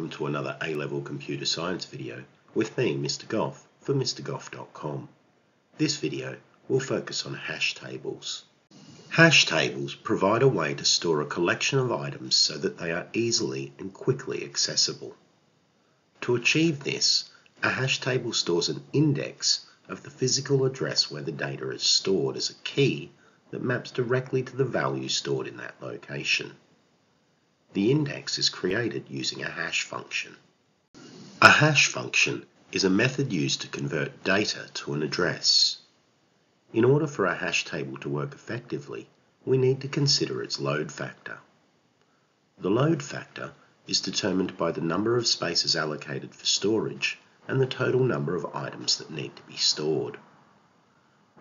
welcome to another A-Level Computer Science video with me, Mr Goff, for MrGoff.com. This video will focus on hash tables. Hash tables provide a way to store a collection of items so that they are easily and quickly accessible. To achieve this, a hash table stores an index of the physical address where the data is stored as a key that maps directly to the value stored in that location. The index is created using a hash function. A hash function is a method used to convert data to an address. In order for a hash table to work effectively, we need to consider its load factor. The load factor is determined by the number of spaces allocated for storage and the total number of items that need to be stored.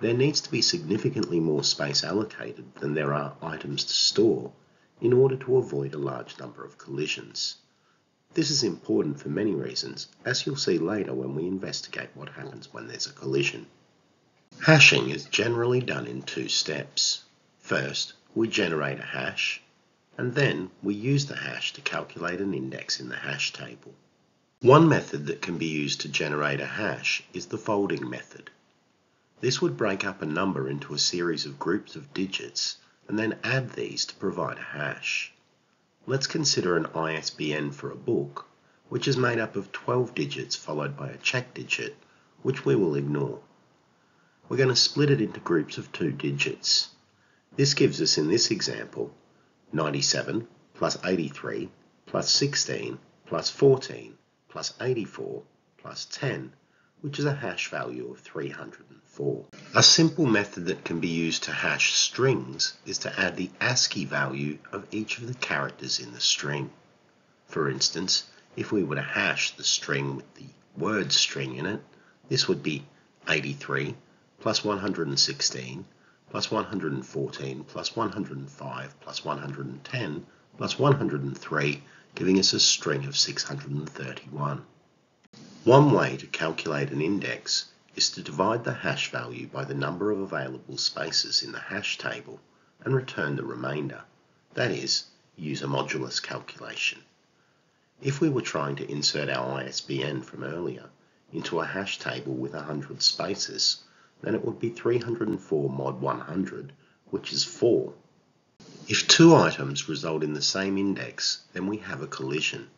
There needs to be significantly more space allocated than there are items to store in order to avoid a large number of collisions. This is important for many reasons, as you'll see later when we investigate what happens when there's a collision. Hashing is generally done in two steps. First, we generate a hash, and then we use the hash to calculate an index in the hash table. One method that can be used to generate a hash is the folding method. This would break up a number into a series of groups of digits and then add these to provide a hash. Let's consider an ISBN for a book, which is made up of 12 digits followed by a check digit, which we will ignore. We're going to split it into groups of 2 digits. This gives us, in this example, 97 plus 83 plus 16 plus 14 plus 84 plus 10, which is a hash value of 304. A simple method that can be used to hash strings is to add the ASCII value of each of the characters in the string. For instance, if we were to hash the string with the word string in it, this would be 83 plus 116 plus 114 plus 105 plus 110 plus 103, giving us a string of 631. One way to calculate an index is to divide the hash value by the number of available spaces in the hash table and return the remainder. That is, use a modulus calculation. If we were trying to insert our ISBN from earlier into a hash table with 100 spaces, then it would be 304 mod 100, which is 4. If two items result in the same index, then we have a collision.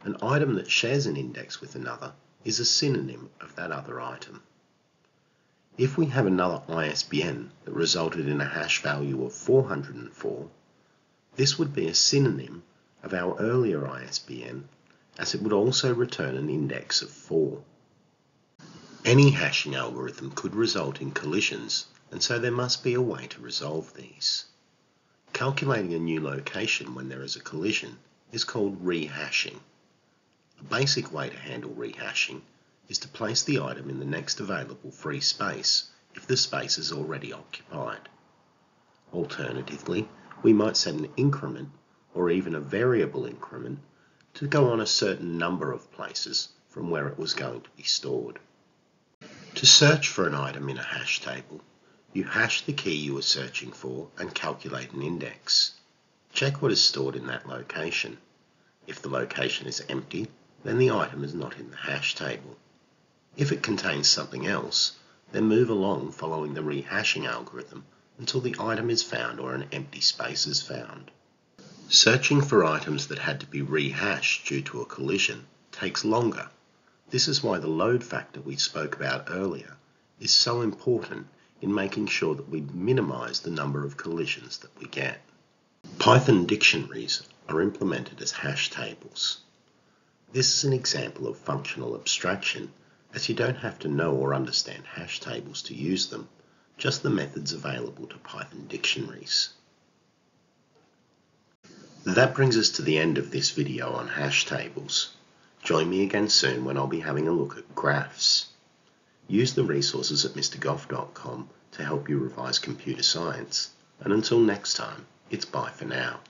An item that shares an index with another is a synonym of that other item. If we have another ISBN that resulted in a hash value of 404, this would be a synonym of our earlier ISBN, as it would also return an index of 4. Any hashing algorithm could result in collisions, and so there must be a way to resolve these. Calculating a new location when there is a collision is called rehashing. A basic way to handle rehashing is to place the item in the next available free space if the space is already occupied. Alternatively, we might set an increment or even a variable increment to go on a certain number of places from where it was going to be stored. To search for an item in a hash table, you hash the key you are searching for and calculate an index. Check what is stored in that location. If the location is empty, then the item is not in the hash table. If it contains something else, then move along following the rehashing algorithm until the item is found or an empty space is found. Searching for items that had to be rehashed due to a collision takes longer. This is why the load factor we spoke about earlier is so important in making sure that we minimize the number of collisions that we get. Python dictionaries are implemented as hash tables. This is an example of functional abstraction, as you don't have to know or understand hash tables to use them, just the methods available to Python dictionaries. That brings us to the end of this video on hash tables. Join me again soon when I'll be having a look at graphs. Use the resources at MrGoff.com to help you revise computer science, and until next time, it's bye for now.